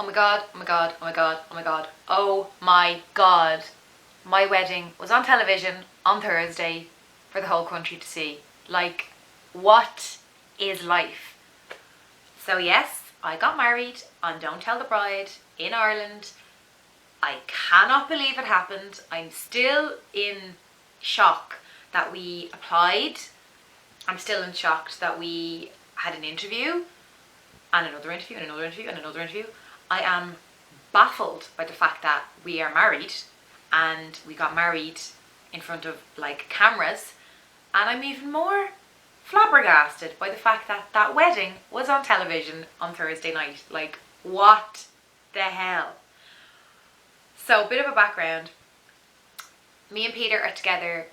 Oh my god, oh my god, oh my god, oh my god, oh my god. My wedding was on television on Thursday for the whole country to see. Like, what is life? So yes, I got married on Don't Tell the Bride in Ireland. I cannot believe it happened. I'm still in shock that we applied. I'm still in shock that we had an interview and another interview and another interview and another interview. I am baffled by the fact that we are married and we got married in front of like cameras, and I'm even more flabbergasted by the fact that that wedding was on television on Thursday night. Like, what the hell? So, a bit of a background. Me and Peter are together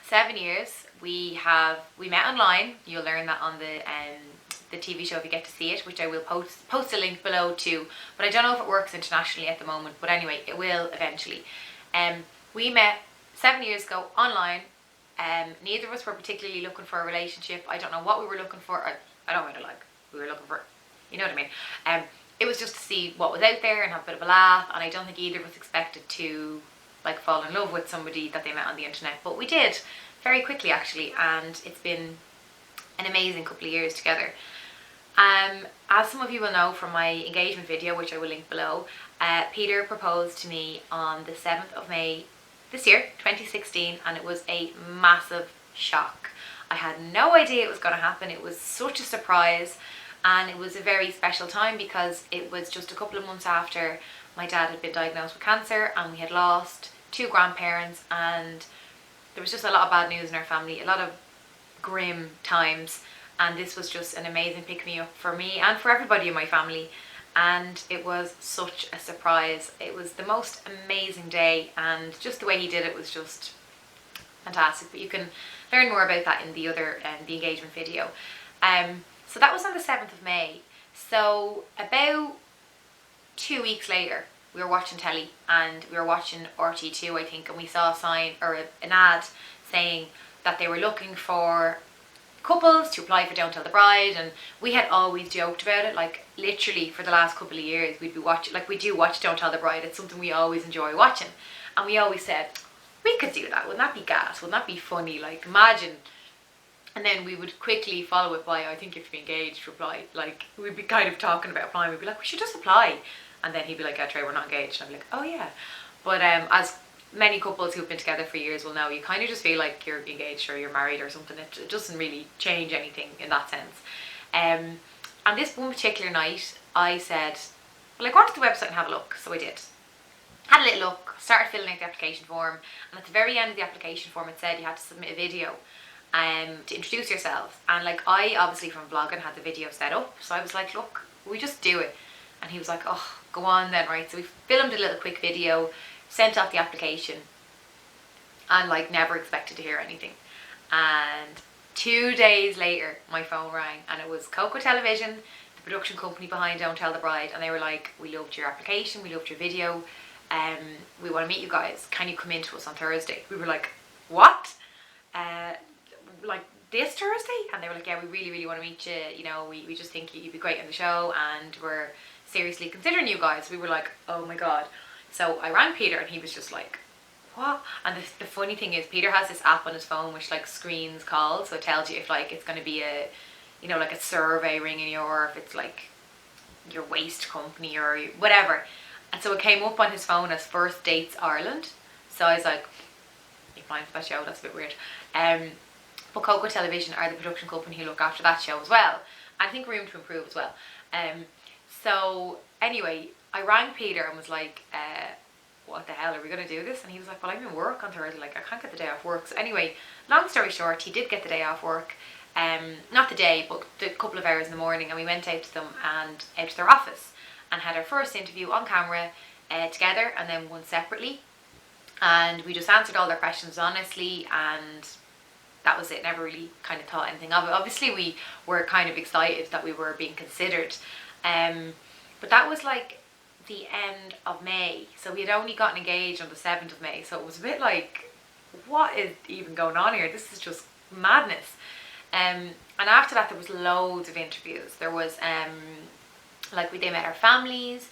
7 years. We met online. You'll learn that on the TV show if you get to see it, which I will post a link below too. But I don't know if it works internationally at the moment. But anyway, it will eventually. We met 7 years ago online. Neither of us were particularly looking for a relationship. I don't know what we were looking for. I don't really like. We were looking for, you know what I mean. It was just to see what was out there and have a bit of a laugh. And I don't think either of us expected to like fall in love with somebody that they met on the internet. But we did very quickly actually, and it's been an amazing couple of years together. As some of you will know from my engagement video, which I will link below, Peter proposed to me on the 7th of May this year, 2016, and it was a massive shock. I had no idea it was going to happen. It was such a surprise, and it was a very special time because it was just a couple of months after my dad had been diagnosed with cancer, and we had lost 2 grandparents, and there was just a lot of bad news in our family, a lot of grim times, and this was just an amazing pick-me-up for me and for everybody in my family. And it was such a surprise. It was the most amazing day, and just the way he did it was just fantastic. But you can learn more about that in the engagement video. So that was on the 7th of May. So about 2 weeks later, we were watching telly, and we were watching RT2, I think, and we saw a sign or an ad saying that they were looking for couples to apply for Don't Tell the Bride. And we had always joked about it, like literally for the last couple of years we'd be watching, like we do watch Don't Tell the Bride. It's something we always enjoy watching, and we always said we could do that. Wouldn't that be gas? Wouldn't that be funny? Like, imagine. And then we would quickly follow it by, I think if you're engaged, reply. Like, we'd be kind of talking about applying. We'd be like, we should just apply. And then he'd be like, yeah, Trey, we're not engaged. And I'd be like, oh yeah. But as many couples who've been together for years will know, you kind of just feel like you're engaged or you're married or something. It doesn't really change anything in that sense. And this one particular night, I said, well, I go onto the website and have a look. So I did. Had a little look, started filling out the application form, and at the very end of the application form it said you had to submit a video to introduce yourselves. And like, I obviously from vlogging had the video set up, so I was like, look, we just do it. And he was like, oh, go on then, right? So we filmed a little quick video, sent off the application, and like never expected to hear anything. And 2 days later my phone rang, and it was Coco Television, the production company behind Don't Tell the Bride, and they were like, we loved your application, we loved your video, we want to meet you guys, can you come in to us on Thursday? We were like, what? Like this Thursday? And they were like, yeah, we really, really want to meet you, you know, we just think you'd be great on the show, and we're seriously considering you guys. We were like, oh my god. So I rang Peter, and he was just like, what? And the funny thing is, Peter has this app on his phone which like screens calls, so it tells you if like it's going to be a, you know, like a survey ringing you, or if it's like your waste company or whatever. And so it came up on his phone as First Dates Ireland. So I was like, you applying for that show? That's a bit weird. But Coco Television are the production company who look after that show as well. I think Room to Improve as well. So anyway, I rang Peter and was like, what the hell, are we going to do this? And he was like, well, I'm in work on Thursday, like I can't get the day off work. So anyway, long story short, he did get the day off work. Not the day, but a couple of hours in the morning, and we went out to them and out to their office and had our first interview on camera together, and then one separately. And we just answered all their questions honestly, and that was it. Never really kind of thought anything of it. Obviously we were kind of excited that we were being considered, but that was like the end of May, so we had only gotten engaged on the 7th of May, so it was a bit like, what is even going on here? This is just madness. And after that there was loads of interviews. There was like they met our families,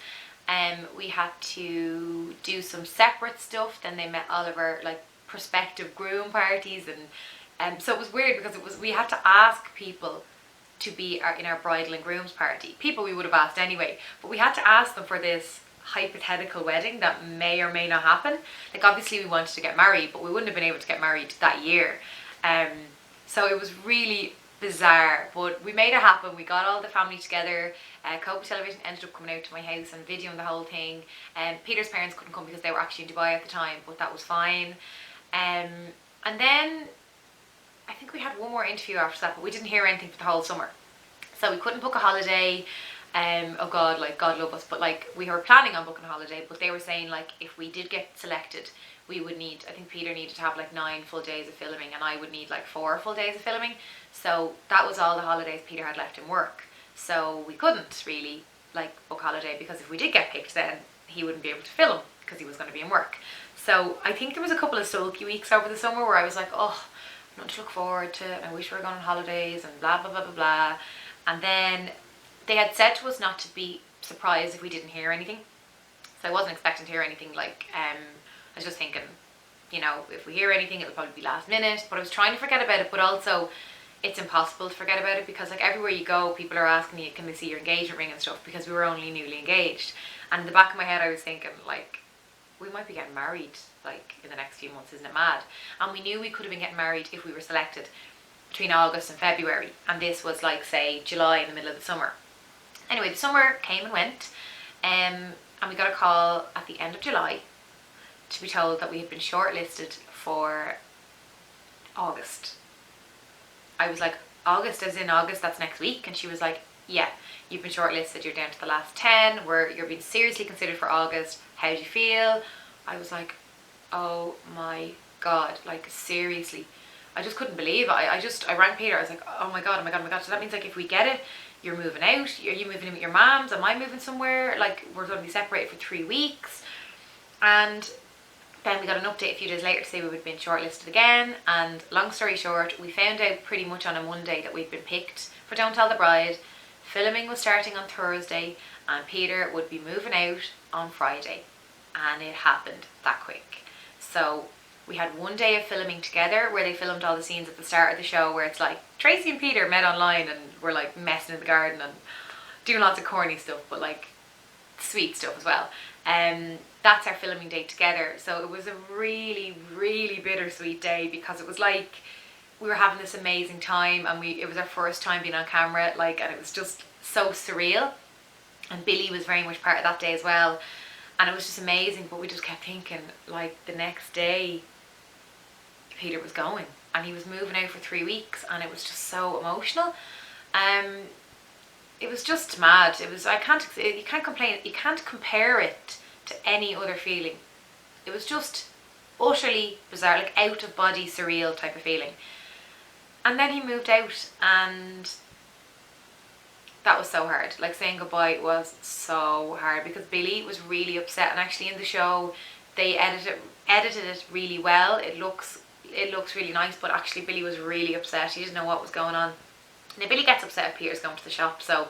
We had to do some separate stuff. Then they met all of our like prospective groom parties, and so it was weird because we had to ask people to be in our bridal and groom's party. People we would have asked anyway, but we had to ask them for this hypothetical wedding that may or may not happen. Like obviously we wanted to get married, but we wouldn't have been able to get married that year. So it was really bizarre, but we made it happen. We got all the family together. Cope Television ended up coming out to my house and videoing the whole thing. Peter's parents couldn't come because they were actually in Dubai at the time, but that was fine. And then I think we had one more interview after that, but we didn't hear anything for the whole summer. So we couldn't book a holiday. Oh God, like God love us, but like we were planning on booking a holiday, but they were saying like if we did get selected, we would need, I think Peter needed to have like 9 full days of filming and I would need like 4 full days of filming. So that was all the holidays Peter had left in work. So we couldn't really like book holiday, because if we did get picked, then he wouldn't be able to film because he was going to be in work. So I think there was a couple of sulky weeks over the summer where I was like, oh, nothing to look forward to, I wish we were going on holidays and blah blah blah blah blah. And then they had said to us not to be surprised if we didn't hear anything. So I wasn't expecting to hear anything. Like I was just thinking, you know, if we hear anything it'll probably be last minute, but I was trying to forget about it. But also it's impossible to forget about it, because like everywhere you go people are asking you, can they see your engagement ring and stuff, because we were only newly engaged. And in the back of my head I was thinking like, we might be getting married like in the next few months, isn't it mad? And we knew we could have been getting married if we were selected between August and February, and this was like say July, in the middle of the summer. Anyway, the summer came and went, and we got a call at the end of July to be told that we had been shortlisted for August. I was like, August as in August, that's next week? And she was like, yeah, you've been shortlisted, you're down to the last 10, you're being seriously considered for August, how do you feel? I was like, oh my God, like seriously. I just couldn't believe it. I rang Peter, I was like, oh my God, oh my God, oh my God. So that means like if we get it, you're moving out, are you moving in with your mom's, am I moving somewhere? Like we're going to be separated for 3 weeks. And then we got an update a few days later to say we would been shortlisted again. And long story short, we found out pretty much on a Monday that we'd been picked for Don't Tell the Bride. Filming was starting on Thursday and Peter would be moving out on Friday. And it happened that quick. So we had 1 day of filming together where they filmed all the scenes at the start of the show where it's like Tracy and Peter met online and were like messing in the garden and doing lots of corny stuff, but like sweet stuff as well. That's our filming day together. So it was a really, really bittersweet day, because it was like we were having this amazing time and it was our first time being on camera, like, and it was just so surreal. And Billy was very much part of that day as well. And it was just amazing, but we just kept thinking, like, the next day Peter was going and he was moving out for 3 weeks, and it was just so emotional. It was just mad. It was, you can't complain, you can't compare it to any other feeling. It was just utterly bizarre, like out of body, surreal type of feeling. And then he moved out, and that was so hard. Like saying goodbye was so hard, because Billy was really upset, and actually in the show they edited it really well. It looks really nice, but actually Billy was really upset. He didn't know what was going on. Now Billy gets upset if Peter's going to the shop, so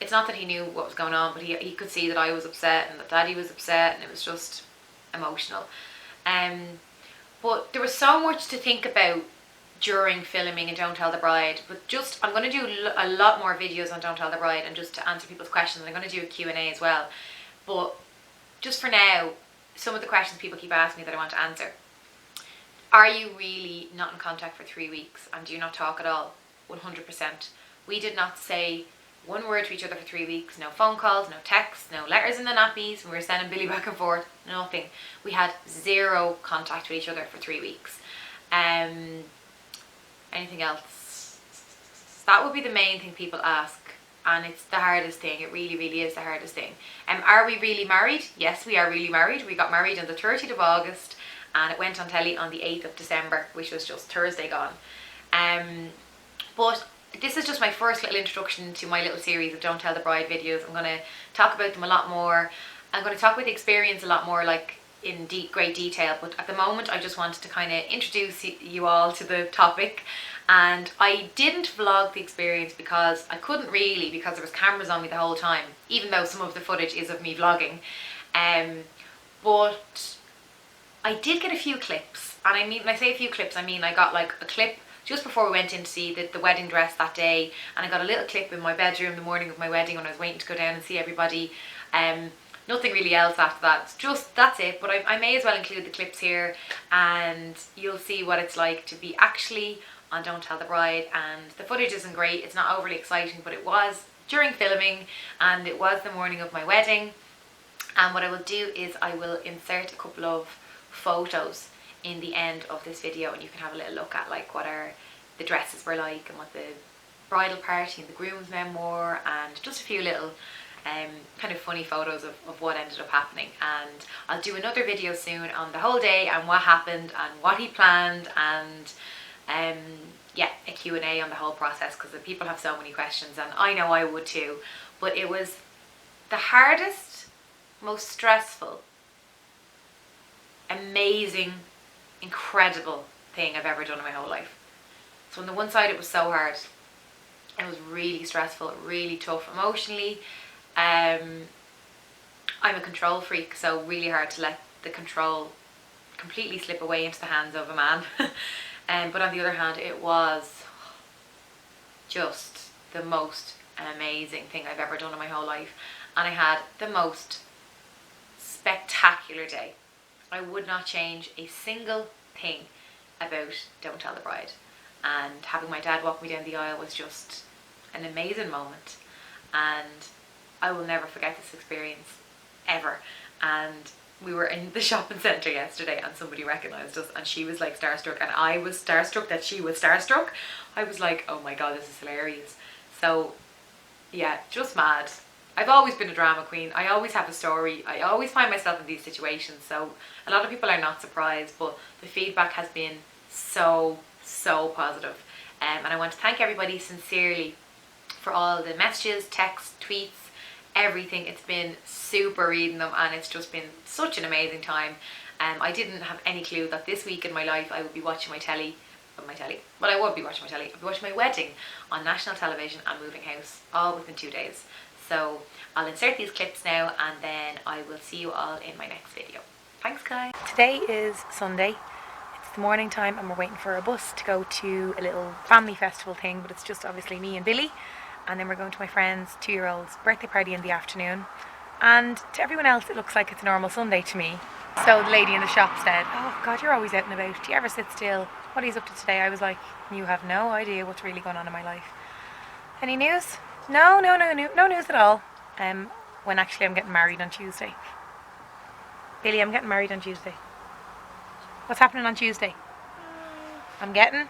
it's not that he knew what was going on, but he could see that I was upset and that Daddy was upset, and it was just emotional. But there was so much to think about during filming in Don't Tell the Bride, but just I'm going to do a lot more videos on Don't Tell the Bride, and just to answer people's questions. I'm going to do a Q&A as well, but just for now, some of the questions people keep asking me that I want to answer. Are you really not in contact for 3 weeks, and do you not talk at all? 100%. We did not say one word to each other for 3 weeks. No phone calls, no texts, no letters in the nappies. We were sending Billy back and forth. Nothing. We had zero contact with each other for 3 weeks. Anything else? That would be the main thing people ask, and it's the hardest thing. It really, really is the hardest thing. Are we really married? Yes, we are really married. We got married on the 30th of August, and it went on telly on the 8th of December, which was just Thursday gone. But this is just my first little introduction to my little series of Don't Tell the Bride videos. I'm going to talk about them a lot more. I'm going to talk about the experience a lot more, like in great detail, but at the moment I just wanted to kind of introduce you all to the topic. And I didn't vlog the experience because I couldn't really, because there was cameras on me the whole time, even though some of the footage is of me vlogging. But I did get a few clips, and I mean, when I say a few clips, I mean I got like a clip just before we went in to see the wedding dress that day, and I got a little clip in my bedroom the morning of my wedding when I was waiting to go down and see everybody. Nothing really else after that, that's it. But I may as well include the clips here, and you'll see what it's like to be actually on Don't Tell the Bride. And the footage isn't great, it's not overly exciting, but it was during filming and it was the morning of my wedding. And what I will do is I will insert a couple of photos in the end of this video, and you can have a little look at like what the dresses were like, and what the bridal party and the groomsmen wore, and just a few little kind of funny photos of what ended up happening. And I'll do another video soon on the whole day and what happened and what he planned, and yeah, a Q&A on the whole process, because the people have so many questions, and I know I would too. But it was the hardest, most stressful, amazing, incredible thing I've ever done in my whole life. So on the one side it was so hard, it was really stressful, really tough emotionally. I'm a control freak, so really hard to let the control completely slip away into the hands of a man. But on the other hand, it was just the most amazing thing I've ever done in my whole life, and I had the most spectacular day. I would not change a single thing about Don't Tell the Bride, and having my dad walk me down the aisle was just an amazing moment, and I will never forget this experience ever. And we were in the shopping centre yesterday and somebody recognised us, and she was like starstruck, and I was starstruck that she was starstruck. I was like, oh my god, this is hilarious. So yeah, just mad. I've always been a drama queen, I always have a story, I always find myself in these situations, so a lot of people are not surprised, but the feedback has been so positive. And I want to thank everybody sincerely for all the messages, texts, tweets, everything. It's been super reading them, and it's just been such an amazing time. I didn't have any clue that this week in my life I would be watching my telly, well, I would be watching my telly, I'd be watching my wedding on national television and moving house all within 2 days. So I'll insert these clips now, and then I will see you all in my next video. Thanks guys. Today is Sunday. It's the morning time and we're waiting for a bus to go to a little family festival thing, but it's just obviously me and Billy. And then we're going to my friend's 2-year-old's birthday party in the afternoon. And to everyone else it looks like it's a normal Sunday to me. So the lady in the shop said, oh god, you're always out and about, do you ever sit still? What are you up to today? I was like, you have no idea what's really going on in my life. Any news? No news at all. When actually I'm getting married on Tuesday. Billy, I'm getting married on Tuesday. What's happening on Tuesday? I'm getting?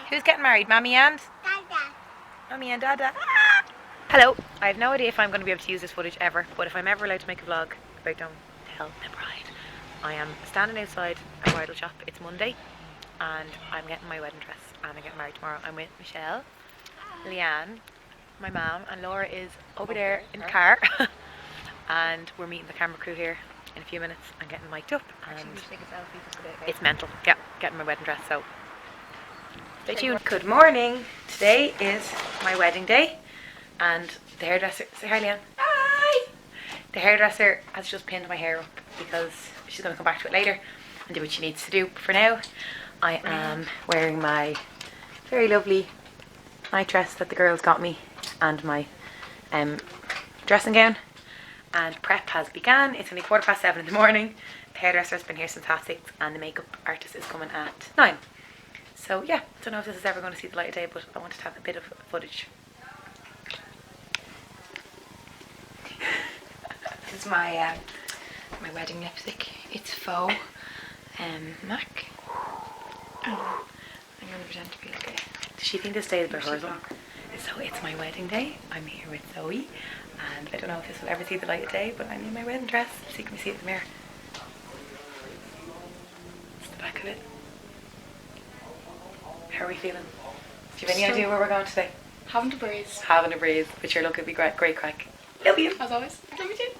Who's getting married? Mommy and? Dada. Mommy and Dada. Ah! Hello. I have no idea if I'm going to be able to use this footage ever, but if I'm ever allowed to make a vlog about Don't Tell the Bride, I am standing outside a bridal shop. It's Monday, and I'm getting my wedding dress, and I'm getting married tomorrow. I'm with Michelle, Leanne, my mum, and Laura is over there in the car. And we're meeting the camera crew here in a few minutes and getting mic'd up. And it's mental. Yeah, getting my wedding dress, so stay tuned. Good morning. Today is my wedding day, and the hairdresser, say hi Leanne. Hi! The hairdresser has just pinned my hair up because she's going to come back to it later and do what she needs to do. But for now, I am wearing my very lovely night dress that the girls got me, and my dressing gown, and prep has begun. It's only 7:15 in the morning. The hairdresser has been here since 6:30, and the makeup artist is coming at 9. So yeah, don't know if this is ever going to see the light of day, but I wanted to have a bit of footage. This is my my wedding lipstick. It's faux MAC. I'm going to pretend to be like a... Does she think this day is about her? So it's my wedding day. I'm here with Zoe, and I don't know if this will ever see the light of day, but I'm in my wedding dress, so you can see it in the mirror. It's the back of it. How are we feeling? Do you have any idea where we're going today? Having a breeze. Having a breeze, but you're looking at me great crack. Love you. As always. Love you too.